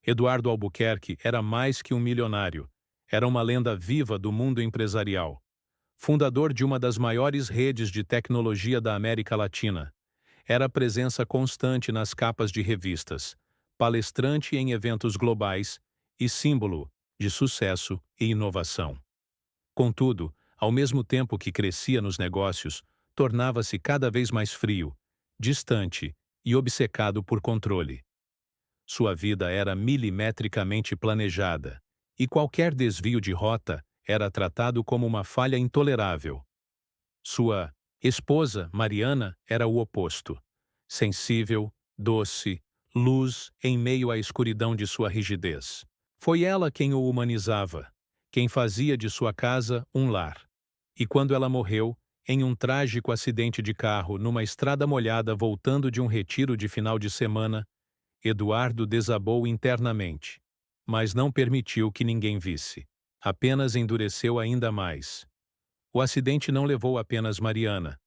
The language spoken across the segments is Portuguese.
Eduardo Albuquerque era mais que um milionário. Era uma lenda viva do mundo empresarial. Fundador de uma das maiores redes de tecnologia da América Latina. Era presença constante nas capas de revistas, palestrante em eventos globais e símbolo de sucesso e inovação. Contudo, ao mesmo tempo que crescia nos negócios, tornava-se cada vez mais frio, distante e obcecado por controle. Sua vida era milimetricamente planejada, e qualquer desvio de rota era tratado como uma falha intolerável. Sua esposa, Mariana, era o oposto. Sensível, doce, luz em meio à escuridão de sua rigidez. Foi ela quem o humanizava, quem fazia de sua casa um lar. E quando ela morreu, em um trágico acidente de carro numa estrada molhada voltando de um retiro de final de semana, Eduardo desabou internamente, mas não permitiu que ninguém visse. Apenas endureceu ainda mais. O acidente não levou apenas Mariana.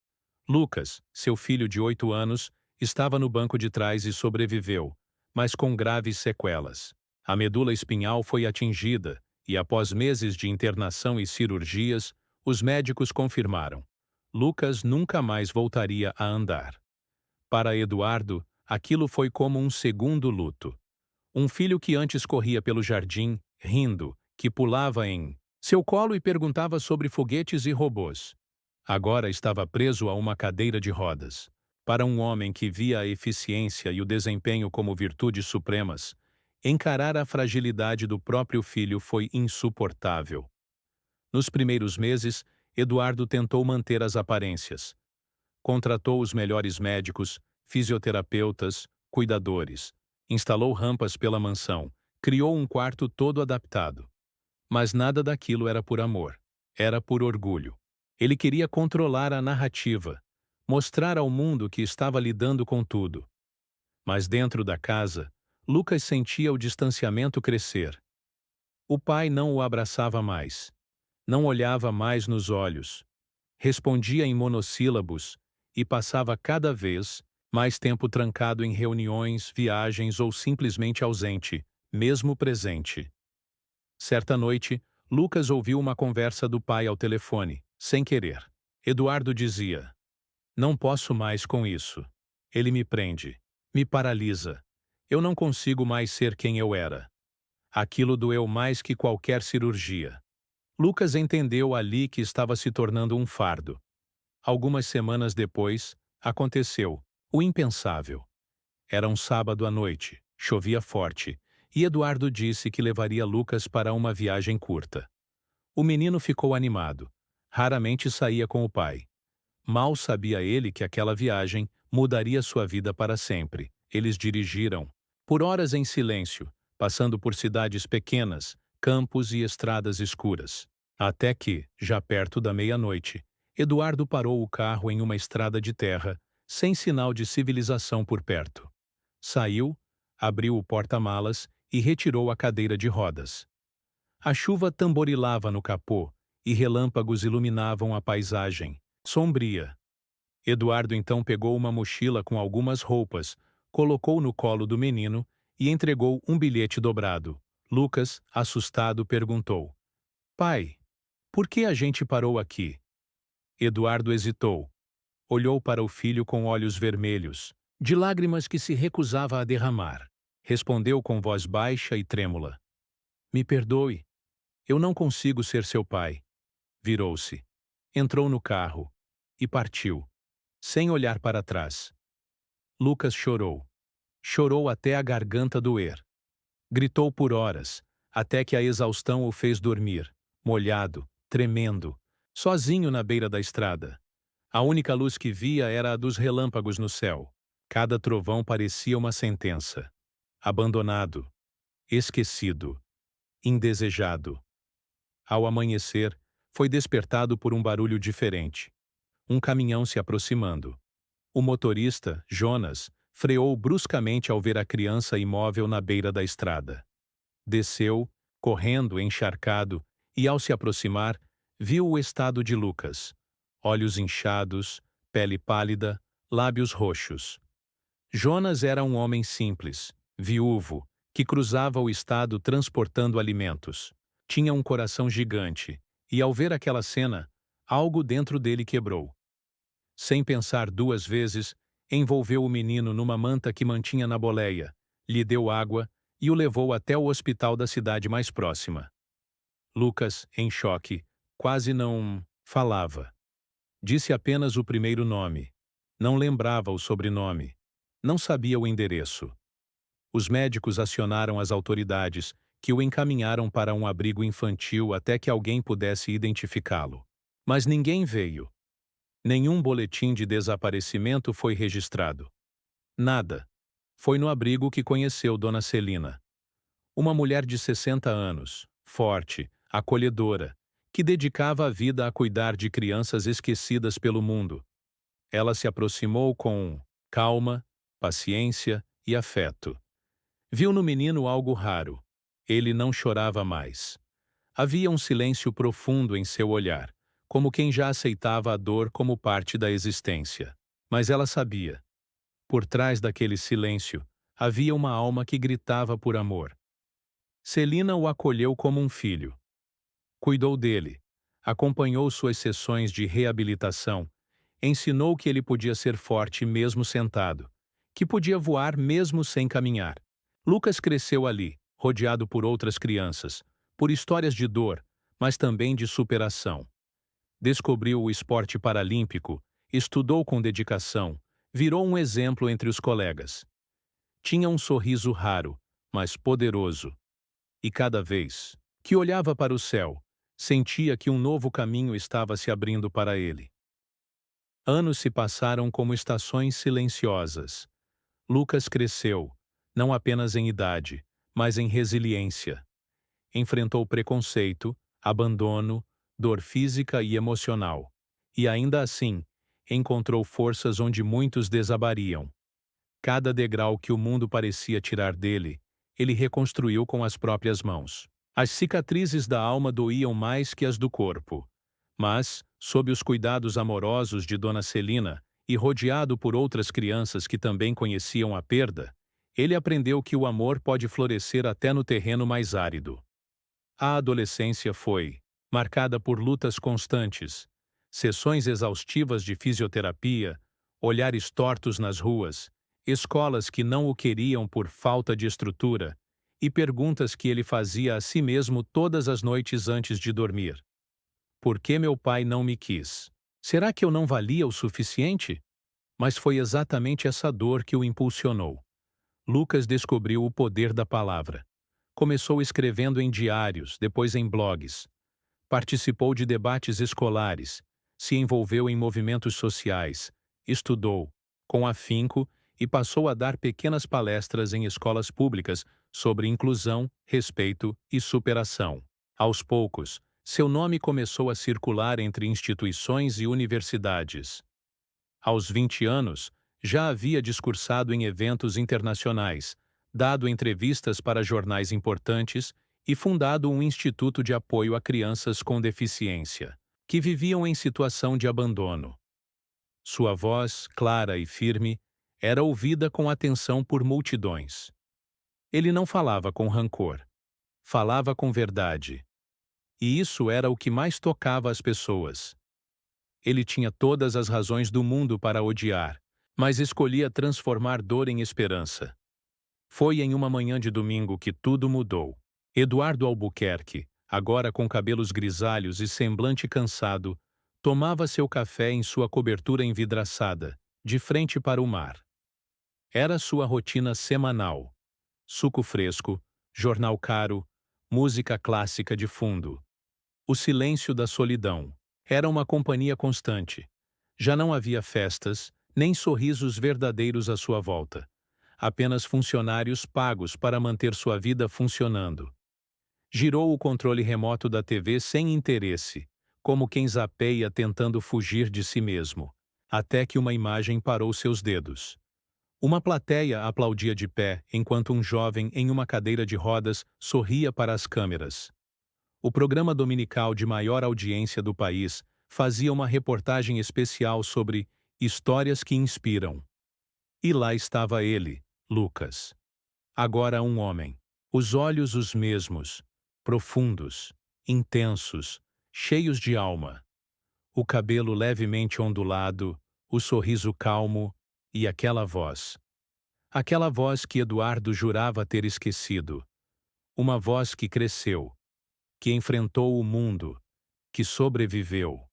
Lucas, seu filho de 8 anos, estava no banco de trás e sobreviveu, mas com graves sequelas. A medula espinhal foi atingida e, após meses de internação e cirurgias, os médicos confirmaram: Lucas nunca mais voltaria a andar. Para Eduardo, aquilo foi como um segundo luto. Um filho que antes corria pelo jardim, rindo, que pulava em seu colo e perguntava sobre foguetes e robôs. Agora estava preso a uma cadeira de rodas. Para um homem que via a eficiência e o desempenho como virtudes supremas, encarar a fragilidade do próprio filho foi insuportável. Nos primeiros meses, Eduardo tentou manter as aparências. Contratou os melhores médicos, fisioterapeutas, cuidadores. Instalou rampas pela mansão. Criou um quarto todo adaptado. Mas nada daquilo era por amor. Era por orgulho. Ele queria controlar a narrativa, mostrar ao mundo que estava lidando com tudo. Mas dentro da casa, Lucas sentia o distanciamento crescer. O pai não o abraçava mais. Não olhava mais nos olhos. Respondia em monossílabos e passava cada vez mais tempo trancado em reuniões, viagens ou simplesmente ausente, mesmo presente. Certa noite, Lucas ouviu uma conversa do pai ao telefone, sem querer. Eduardo dizia: Não posso mais com isso. Ele me prende, me paralisa. Eu não consigo mais ser quem eu era. Aquilo doeu mais que qualquer cirurgia. Lucas entendeu ali que estava se tornando um fardo. Algumas semanas depois, aconteceu o impensável. Era um sábado à noite, chovia forte, e Eduardo disse que levaria Lucas para uma viagem curta. O menino ficou animado. Raramente saía com o pai. Mal sabia ele que aquela viagem mudaria sua vida para sempre. Eles dirigiram, por horas em silêncio, passando por cidades pequenas, campos e estradas escuras. Até que, já perto da meia-noite, Eduardo parou o carro em uma estrada de terra, sem sinal de civilização por perto. Saiu, abriu o porta-malas e retirou a cadeira de rodas. A chuva tamborilava no capô e relâmpagos iluminavam a paisagem, sombria. Eduardo então pegou uma mochila com algumas roupas, colocou no colo do menino e entregou um bilhete dobrado. Lucas, assustado, perguntou: Pai, por que a gente parou aqui? Eduardo hesitou. Olhou para o filho com olhos vermelhos, de lágrimas que se recusava a derramar. Respondeu com voz baixa e trêmula: Me perdoe, eu não consigo ser seu pai. Virou-se, entrou no carro e partiu, sem olhar para trás. Lucas chorou. Chorou até a garganta doer. Gritou por horas, até que a exaustão o fez dormir, molhado, tremendo, sozinho na beira da estrada. A única luz que via era a dos relâmpagos no céu. Cada trovão parecia uma sentença. Abandonado, esquecido, indesejado. Ao amanhecer, foi despertado por um barulho diferente. Um caminhão se aproximando. O motorista, Jonas, freou bruscamente ao ver a criança imóvel na beira da estrada. Desceu, correndo, encharcado, e ao se aproximar, viu o estado de Lucas. Olhos inchados, pele pálida, lábios roxos. Jonas era um homem simples, viúvo, que cruzava o estado transportando alimentos. Tinha um coração gigante, e ao ver aquela cena, algo dentro dele quebrou. Sem pensar duas vezes, envolveu o menino numa manta que mantinha na boleia, lhe deu água e o levou até o hospital da cidade mais próxima. Lucas, em choque, quase não falava. Disse apenas o primeiro nome. Não lembrava o sobrenome. Não sabia o endereço. Os médicos acionaram as autoridades, que o encaminharam para um abrigo infantil até que alguém pudesse identificá-lo. Mas ninguém veio. Nenhum boletim de desaparecimento foi registrado. Nada. Foi no abrigo que conheceu Dona Celina. Uma mulher de 60 anos, forte, acolhedora, que dedicava a vida a cuidar de crianças esquecidas pelo mundo. Ela se aproximou com calma, paciência e afeto. Viu no menino algo raro. Ele não chorava mais. Havia um silêncio profundo em seu olhar, como quem já aceitava a dor como parte da existência. Mas ela sabia. Por trás daquele silêncio, havia uma alma que gritava por amor. Celina o acolheu como um filho. Cuidou dele, acompanhou suas sessões de reabilitação, ensinou que ele podia ser forte mesmo sentado, que podia voar mesmo sem caminhar. Lucas cresceu ali, rodeado por outras crianças, por histórias de dor, mas também de superação. Descobriu o esporte paralímpico, estudou com dedicação, virou um exemplo entre os colegas. Tinha um sorriso raro, mas poderoso. E cada vez que olhava para o céu, sentia que um novo caminho estava se abrindo para ele. Anos se passaram como estações silenciosas. Lucas cresceu, não apenas em idade, mas em resiliência. Enfrentou preconceito, abandono, dor física e emocional. E ainda assim, encontrou forças onde muitos desabariam. Cada degrau que o mundo parecia tirar dele, ele reconstruiu com as próprias mãos. As cicatrizes da alma doíam mais que as do corpo. Mas, sob os cuidados amorosos de Dona Celina e rodeado por outras crianças que também conheciam a perda, ele aprendeu que o amor pode florescer até no terreno mais árido. A adolescência foi marcada por lutas constantes, sessões exaustivas de fisioterapia, olhares tortos nas ruas, escolas que não o queriam por falta de estrutura e perguntas que ele fazia a si mesmo todas as noites antes de dormir. Por que meu pai não me quis? Será que eu não valia o suficiente? Mas foi exatamente essa dor que o impulsionou. Lucas descobriu o poder da palavra. Começou escrevendo em diários, depois em blogs. Participou de debates escolares, se envolveu em movimentos sociais, estudou, com afinco, e passou a dar pequenas palestras em escolas públicas sobre inclusão, respeito e superação. Aos poucos, seu nome começou a circular entre instituições e universidades. Aos 20 anos, já havia discursado em eventos internacionais, dado entrevistas para jornais importantes e fundado um instituto de apoio a crianças com deficiência, que viviam em situação de abandono. Sua voz, clara e firme, era ouvida com atenção por multidões. Ele não falava com rancor. Falava com verdade. E isso era o que mais tocava as pessoas. Ele tinha todas as razões do mundo para odiar, mas escolhia transformar dor em esperança. Foi em uma manhã de domingo que tudo mudou. Eduardo Albuquerque, agora com cabelos grisalhos e semblante cansado, tomava seu café em sua cobertura envidraçada, de frente para o mar. Era sua rotina semanal. Suco fresco, jornal caro, música clássica de fundo. O silêncio da solidão. Era uma companhia constante. Já não havia festas, nem sorrisos verdadeiros à sua volta. Apenas funcionários pagos para manter sua vida funcionando. Girou o controle remoto da TV sem interesse, como quem zapeia tentando fugir de si mesmo, até que uma imagem parou seus dedos. Uma plateia aplaudia de pé enquanto um jovem em uma cadeira de rodas sorria para as câmeras. O programa dominical de maior audiência do país fazia uma reportagem especial sobre histórias que inspiram. E lá estava ele, Lucas. Agora um homem. Os olhos os mesmos, profundos, intensos, cheios de alma. O cabelo levemente ondulado, o sorriso calmo e aquela voz. Aquela voz que Eduardo jurava ter esquecido. Uma voz que cresceu, que enfrentou o mundo, que sobreviveu.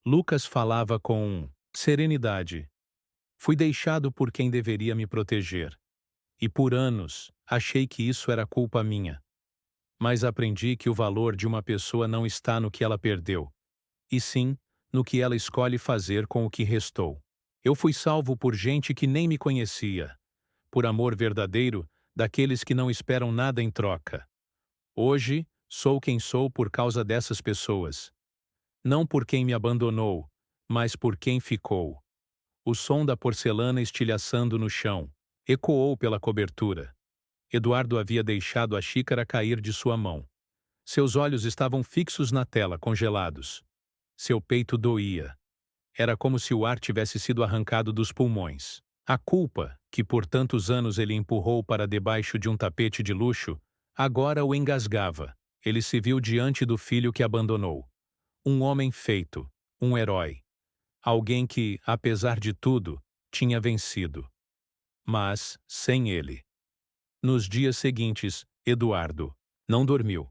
Lucas falava com serenidade. Fui deixado por quem deveria me proteger. E por anos, achei que isso era culpa minha. Mas aprendi que o valor de uma pessoa não está no que ela perdeu, e sim no que ela escolhe fazer com o que restou. Eu fui salvo por gente que nem me conhecia, por amor verdadeiro daqueles que não esperam nada em troca. Hoje, sou quem sou por causa dessas pessoas. Não por quem me abandonou, mas por quem ficou. O som da porcelana estilhaçando no chão ecoou pela cobertura. Eduardo havia deixado a xícara cair de sua mão. Seus olhos estavam fixos na tela, congelados. Seu peito doía. Era como se o ar tivesse sido arrancado dos pulmões. A culpa, que por tantos anos ele empurrou para debaixo de um tapete de luxo, agora o engasgava. Ele se viu diante do filho que abandonou. Um homem feito, um herói. Alguém que, apesar de tudo, tinha vencido. Mas, sem ele. Nos dias seguintes, Eduardo não dormiu.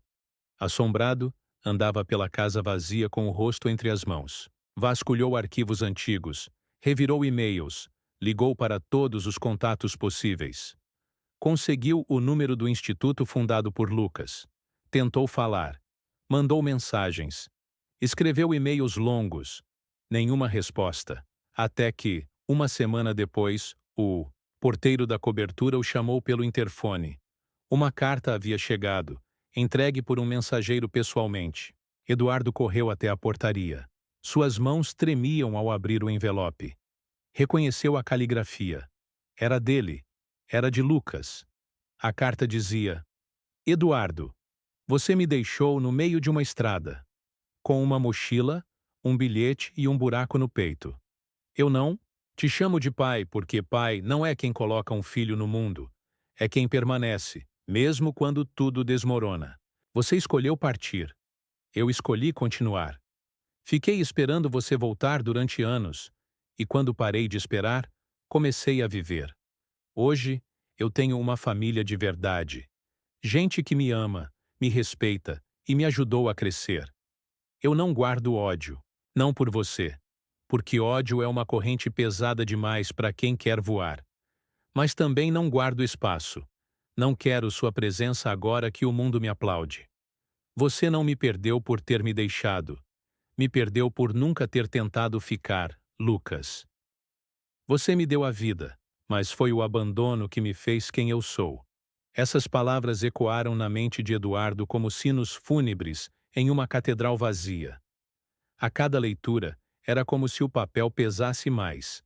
Assombrado, andava pela casa vazia com o rosto entre as mãos. Vasculhou arquivos antigos, revirou e-mails, ligou para todos os contatos possíveis. Conseguiu o número do instituto fundado por Lucas. Tentou falar. Mandou mensagens. Escreveu e-mails longos. Nenhuma resposta. Até que, uma semana depois, o porteiro da cobertura o chamou pelo interfone. Uma carta havia chegado, entregue por um mensageiro pessoalmente. Eduardo correu até a portaria. Suas mãos tremiam ao abrir o envelope. Reconheceu a caligrafia. Era dele. Era de Lucas. A carta dizia: Eduardo, você me deixou no meio de uma estrada, com uma mochila, um bilhete e um buraco no peito. Eu não te chamo de pai porque pai não é quem coloca um filho no mundo, é quem permanece, mesmo quando tudo desmorona. Você escolheu partir. Eu escolhi continuar. Fiquei esperando você voltar durante anos, e quando parei de esperar, comecei a viver. Hoje, eu tenho uma família de verdade. Gente que me ama, me respeita e me ajudou a crescer. Eu não guardo ódio, não por você, porque ódio é uma corrente pesada demais para quem quer voar. Mas também não guardo espaço. Não quero sua presença agora que o mundo me aplaude. Você não me perdeu por ter me deixado. Me perdeu por nunca ter tentado ficar, Lucas. Você me deu a vida, mas foi o abandono que me fez quem eu sou. Essas palavras ecoaram na mente de Eduardo como sinos fúnebres em uma catedral vazia. A cada leitura, era como se o papel pesasse mais.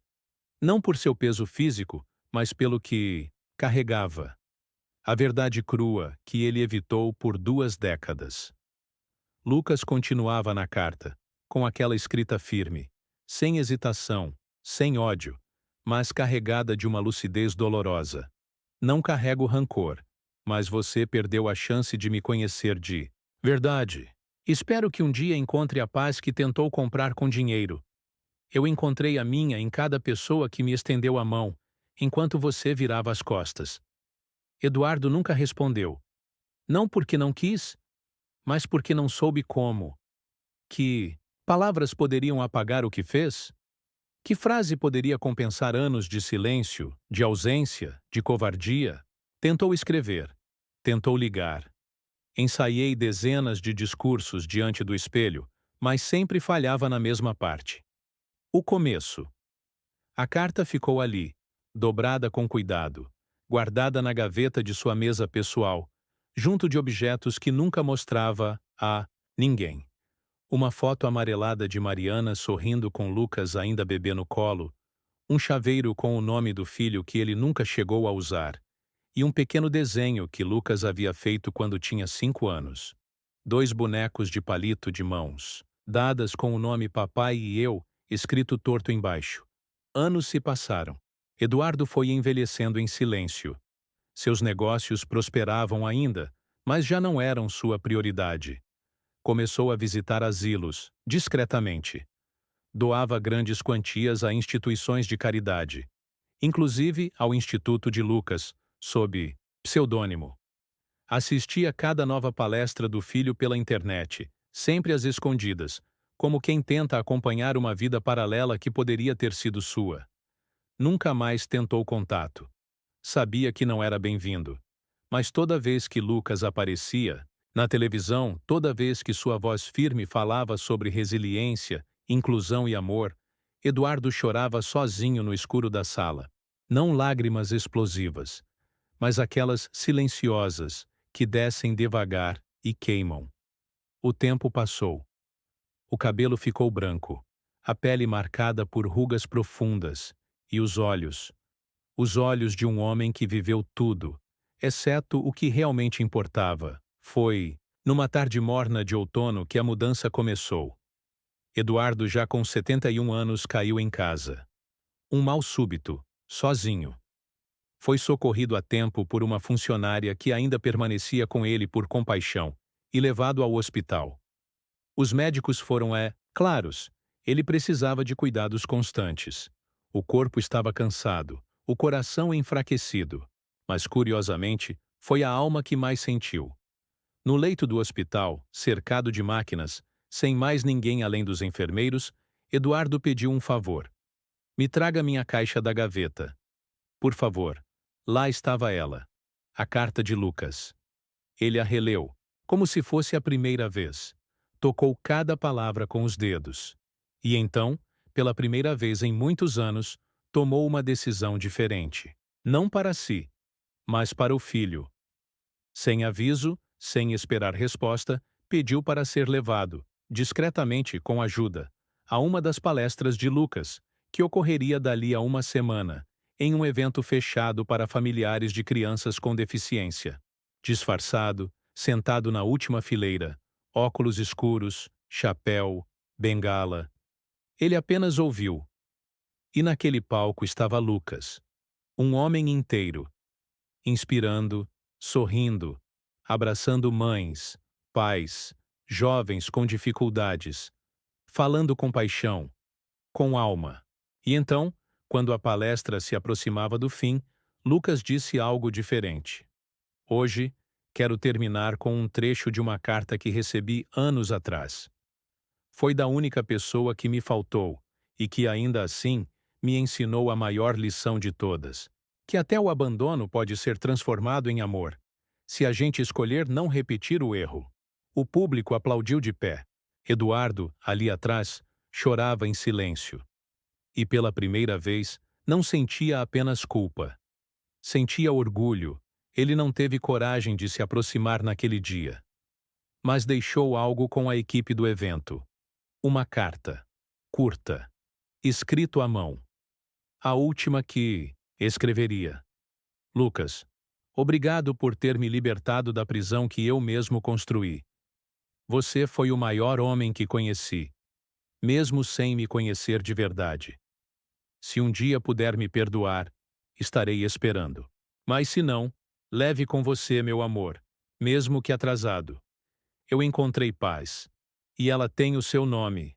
Não por seu peso físico, mas pelo que carregava. A verdade crua que ele evitou por 2 décadas. Lucas continuava na carta, com aquela escrita firme, sem hesitação, sem ódio, mas carregada de uma lucidez dolorosa. Não carrego rancor, mas você perdeu a chance de me conhecer de verdade. Espero que um dia encontre a paz que tentou comprar com dinheiro. Eu encontrei a minha em cada pessoa que me estendeu a mão, enquanto você virava as costas. Eduardo nunca respondeu. Não porque não quis, mas porque não soube como. Que palavras poderiam apagar o que fez? Que frase poderia compensar anos de silêncio, de ausência, de covardia? Tentou escrever. Tentou ligar. Ensaiei dezenas de discursos diante do espelho, mas sempre falhava na mesma parte. O começo. A carta ficou ali, dobrada com cuidado, guardada na gaveta de sua mesa pessoal, junto de objetos que nunca mostrava a ninguém. Uma foto amarelada de Mariana sorrindo com Lucas ainda bebê no colo, um chaveiro com o nome do filho que ele nunca chegou a usar, e um pequeno desenho que Lucas havia feito quando tinha 5 anos. 2 bonecos de palito de mãos, dadas com o nome Papai e Eu, escrito torto embaixo. Anos se passaram. Eduardo foi envelhecendo em silêncio. Seus negócios prosperavam ainda, mas já não eram sua prioridade. Começou a visitar asilos, discretamente. Doava grandes quantias a instituições de caridade, inclusive ao Instituto de Lucas, sob pseudônimo. Assistia a cada nova palestra do filho pela internet, sempre às escondidas, como quem tenta acompanhar uma vida paralela que poderia ter sido sua. Nunca mais tentou contato. Sabia que não era bem-vindo. Mas toda vez que Lucas aparecia, na televisão, toda vez que sua voz firme falava sobre resiliência, inclusão e amor, Eduardo chorava sozinho no escuro da sala. Não lágrimas explosivas, mas aquelas silenciosas, que descem devagar e queimam. O tempo passou. O cabelo ficou branco, a pele marcada por rugas profundas, e os olhos de um homem que viveu tudo, exceto o que realmente importava. Foi, numa tarde morna de outono, que a mudança começou. Eduardo, já com 71 anos, caiu em casa. Um mal súbito, sozinho. Foi socorrido a tempo por uma funcionária que ainda permanecia com ele por compaixão e levado ao hospital. Os médicos foram claros. Ele precisava de cuidados constantes. O corpo estava cansado, o coração enfraquecido. Mas, curiosamente, foi a alma que mais sentiu. No leito do hospital, cercado de máquinas, sem mais ninguém além dos enfermeiros, Eduardo pediu um favor. Me traga minha caixa da gaveta. Por favor. Lá estava ela. A carta de Lucas. Ele a releu, como se fosse a primeira vez. Tocou cada palavra com os dedos. E então, pela primeira vez em muitos anos, tomou uma decisão diferente. Não para si, mas para o filho. Sem aviso, sem esperar resposta, pediu para ser levado, discretamente com ajuda, a uma das palestras de Lucas, que ocorreria dali a uma semana, em um evento fechado para familiares de crianças com deficiência. Disfarçado, sentado na última fileira, óculos escuros, chapéu, bengala. Ele apenas ouviu. E naquele palco estava Lucas, um homem inteiro, inspirando, sorrindo, abraçando mães, pais, jovens com dificuldades, falando com paixão, com alma. E então, quando a palestra se aproximava do fim, Lucas disse algo diferente. Hoje, quero terminar com um trecho de uma carta que recebi anos atrás. Foi da única pessoa que me faltou e que, ainda assim, me ensinou a maior lição de todas, que até o abandono pode ser transformado em amor, se a gente escolher não repetir o erro. O público aplaudiu de pé. Eduardo, ali atrás, chorava em silêncio. E pela primeira vez, não sentia apenas culpa. Sentia orgulho. Ele não teve coragem de se aproximar naquele dia. Mas deixou algo com a equipe do evento. Uma carta, curta, escrito à mão. A última que escreveria. Lucas, obrigado por ter me libertado da prisão que eu mesmo construí. Você foi o maior homem que conheci, mesmo sem me conhecer de verdade. Se um dia puder me perdoar, estarei esperando. Mas se não, leve com você meu amor, mesmo que atrasado. Eu encontrei paz, e ela tem o seu nome.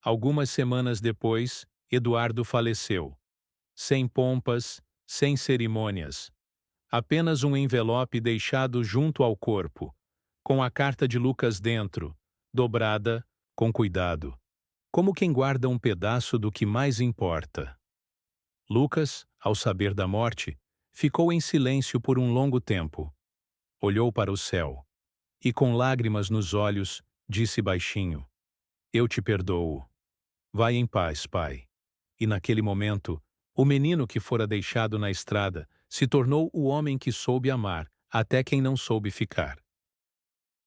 Algumas semanas depois, Eduardo faleceu. Sem pompas, sem cerimônias. Apenas um envelope deixado junto ao corpo, com a carta de Lucas dentro, dobrada, com cuidado, como quem guarda um pedaço do que mais importa. Lucas, ao saber da morte, ficou em silêncio por um longo tempo. Olhou para o céu e, com lágrimas nos olhos, disse baixinho: Eu te perdoo. Vai em paz, pai. E naquele momento, o menino que fora deixado na estrada se tornou o homem que soube amar, até quem não soube ficar.